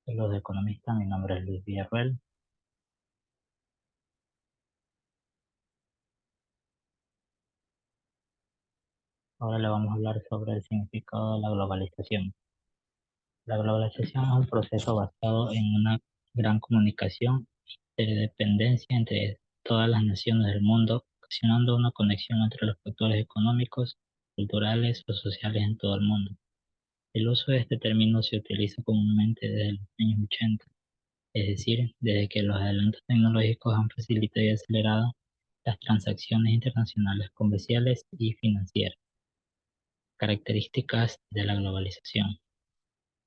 Los economistas, mi nombre es Luis Villarreal. Ahora le vamos a hablar sobre el significado de la globalización. La globalización es un proceso basado en una gran comunicación de dependencia entre todas las naciones del mundo, ocasionando una conexión entre los factores económicos, culturales o sociales en todo el mundo. El uso de este término se utiliza comúnmente desde los años 80, es decir, desde que los adelantos tecnológicos han facilitado y acelerado las transacciones internacionales comerciales y financieras. Características de la globalización.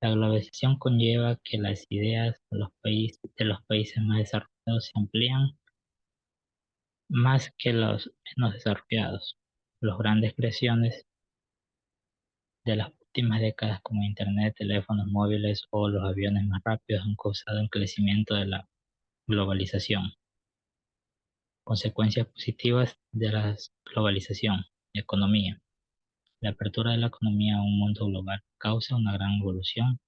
La globalización conlleva que las ideas de los países más desarrollados se amplían más que los menos desarrollados. Las grandes creaciones de las últimas décadas como Internet, teléfonos móviles o los aviones más rápidos han causado un crecimiento de la globalización. Consecuencias positivas de la globalización. Economía. La apertura de la economía a un mundo global causa una gran evolución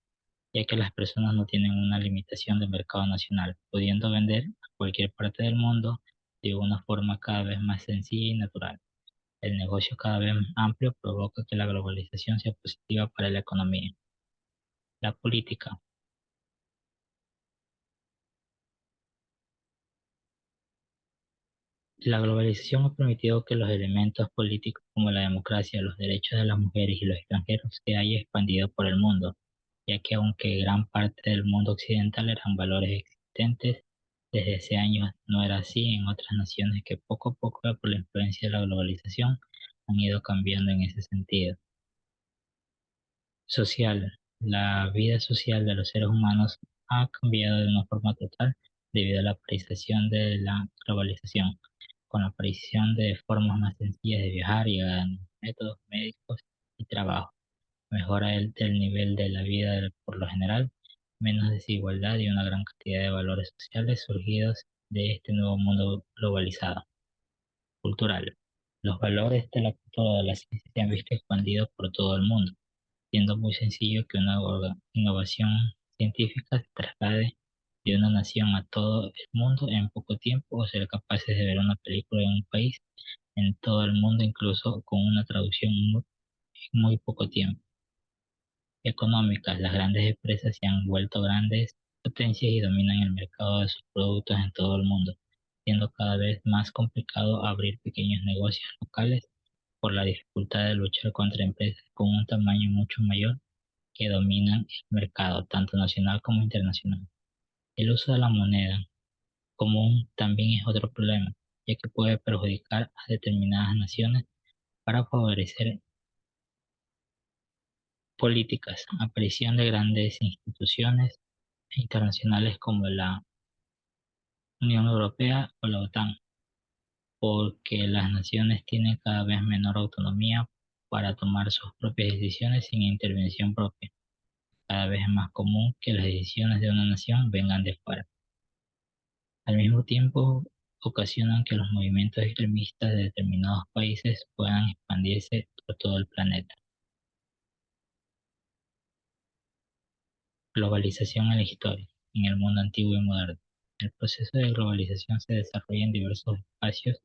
ya que las personas no tienen una limitación de mercado nacional, pudiendo vender a cualquier parte del mundo de una forma cada vez más sencilla y natural. El negocio cada vez más amplio provoca que la globalización sea positiva para la economía. La política. La globalización ha permitido que los elementos políticos como la democracia, los derechos de las mujeres y los extranjeros se haya expandido por el mundo, ya que aunque gran parte del mundo occidental eran valores existentes desde hace años, no era así en otras naciones que poco a poco, por la influencia de la globalización, han ido cambiando en ese sentido. Social. La vida social de los seres humanos ha cambiado de una forma total debido a la aparición de la globalización, con la aparición de formas más sencillas de viajar y métodos médicos y trabajo. Mejora del nivel de la vida por lo general, menos desigualdad y una gran cantidad de valores sociales surgidos de este nuevo mundo globalizado. Cultural. Los valores de la cultura de la ciencia se han visto expandidos por todo el mundo, siendo muy sencillo que una innovación científica se traslade de una nación a todo el mundo en poco tiempo o ser capaces de ver una película en un país en todo el mundo incluso con una traducción en muy poco tiempo. Económicas, las grandes empresas se han vuelto grandes potencias y dominan el mercado de sus productos en todo el mundo, siendo cada vez más complicado abrir pequeños negocios locales por la dificultad de luchar contra empresas con un tamaño mucho mayor que dominan el mercado, tanto nacional como internacional. El uso de la moneda común también es otro problema, ya que puede perjudicar a determinadas naciones para favorecer políticas. Aparición de grandes instituciones internacionales como la Unión Europea o la OTAN, porque las naciones tienen cada vez menor autonomía para tomar sus propias decisiones sin intervención propia. Cada vez es más común que las decisiones de una nación vengan de fuera. Al mismo tiempo, ocasionan que los movimientos extremistas de determinados países puedan expandirse por todo el planeta. Globalización en la historia, en el mundo antiguo y moderno. El proceso de globalización se desarrolla en diversos espacios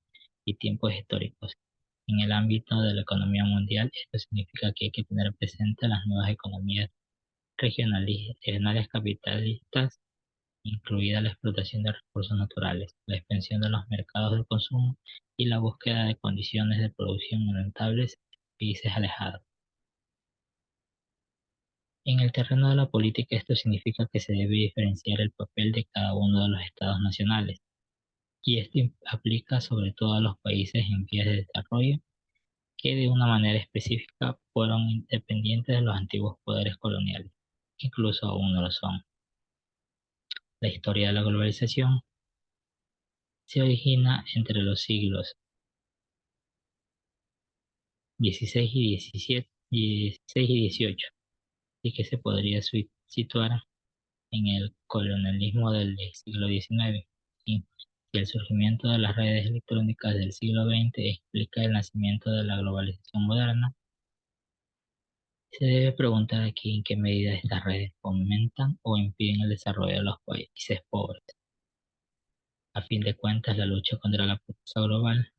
y tiempos históricos. En el ámbito de la economía mundial, esto significa que hay que tener presente las nuevas economías regionales capitalistas, incluida la explotación de recursos naturales, la expansión de los mercados de consumo y la búsqueda de condiciones de producción rentables en países alejados. En el terreno de la política, esto significa que se debe diferenciar el papel de cada uno de los estados nacionales, y esto aplica sobre todo a los países en vías de desarrollo que de una manera específica fueron independientes de los antiguos poderes coloniales, incluso aún no lo son. La historia de la globalización se origina entre los siglos XVI y XVII, 16 y 18, y que se podría situar en el colonialismo del siglo XIX. Y el surgimiento de las redes electrónicas del siglo XX explica el nacimiento de la globalización moderna. Se debe preguntar aquí en qué medida estas redes fomentan o impiden el desarrollo de los países pobres. A fin de cuentas, la lucha contra la pobreza global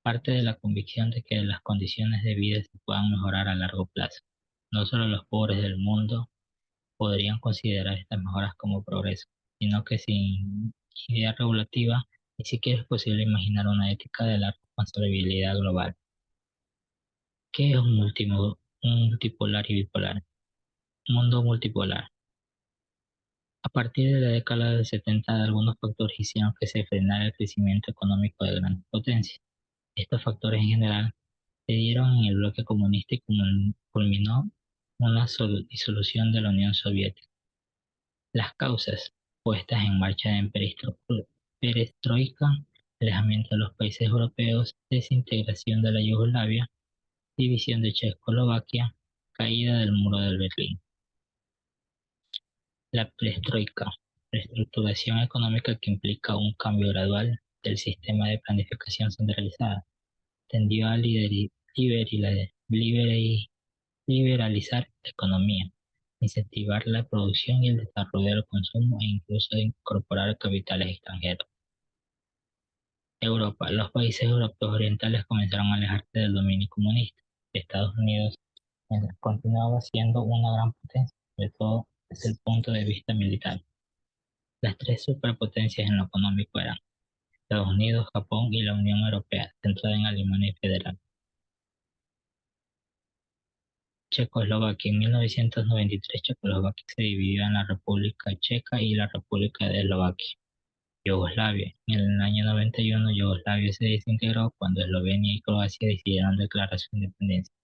parte de la convicción de que las condiciones de vida se puedan mejorar a largo plazo. No solo los pobres del mundo podrían considerar estas mejoras como progreso, sino que sin idea regulativa ni siquiera es posible imaginar una ética de la responsabilidad global. ¿Qué es un multipolar y bipolar? Mundo multipolar. A partir de la década del 70, algunos factores hicieron que se frenara el crecimiento económico de grandes potencias. Estos factores en general se dieron en el bloque comunista y culminó una disolución de la Unión Soviética. Las causas puestas en marcha en perestroika, alejamiento de los países europeos, desintegración de la Yugoslavia, división de Checoslovaquia, caída del muro de Berlín. La perestroika, reestructuración económica que implica un cambio gradual del sistema de planificación centralizada, tendió a liberalizar la economía, incentivar la producción y el desarrollo del consumo e incluso de incorporar capitales extranjeros. Europa. Los países europeos orientales comenzaron a alejarse del dominio comunista. Estados Unidos, mientras continuaba siendo una gran potencia, sobre todo desde el punto de vista militar. Las tres superpotencias en lo económico eran Estados Unidos, Japón y la Unión Europea, centrada en Alemania Federal. Checoslovaquia. En 1993, Checoslovaquia se dividió en la República Checa y la República de Eslovaquia. Yugoslavia. En el año 91, Yugoslavia se desintegró cuando Eslovenia y Croacia decidieron declarar su independencia.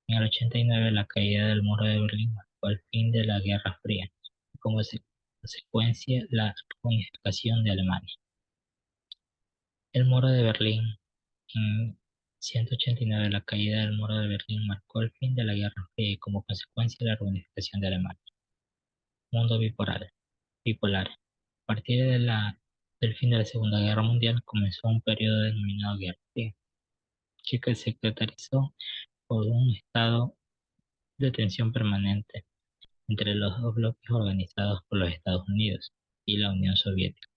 En el 89, la caída del muro de Berlín marcó el fin de la Guerra Fría y como consecuencia la reunificación de Alemania. El muro de Berlín. En 189, la caída del muro de Berlín marcó el fin de la Guerra Fría y como consecuencia la reunificación de Alemania. Mundo bipolar. A partir del fin de la Segunda Guerra Mundial comenzó un periodo denominado Guerra Fría, que se caracterizó por un estado de tensión permanente entre los dos bloques organizados por los Estados Unidos y la Unión Soviética.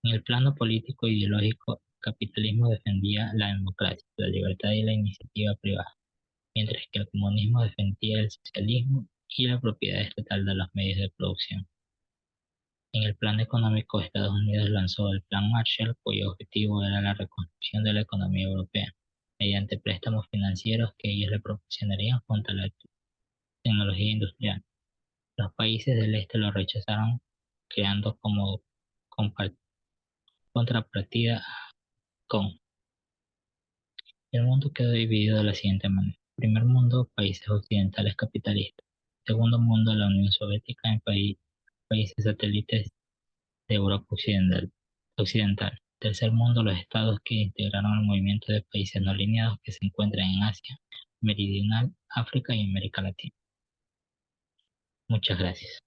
En el plano político e ideológico, el capitalismo defendía la democracia, la libertad y la iniciativa privada, mientras que el comunismo defendía el socialismo y la propiedad estatal de los medios de producción. En el plano económico, Estados Unidos lanzó el Plan Marshall, cuyo objetivo era la reconstrucción de la economía europea, mediante préstamos financieros que ellos le proporcionarían junto a la tecnología industrial. Los países del este lo rechazaron, creando como contrapartida con. El mundo quedó dividido de la siguiente manera: primer mundo, países occidentales capitalistas; segundo mundo, la Unión Soviética en países satélites de Europa occidental; tercer mundo, los estados que integraron el movimiento de países no alineados que se encuentran en Asia Meridional, África y América Latina. Muchas gracias.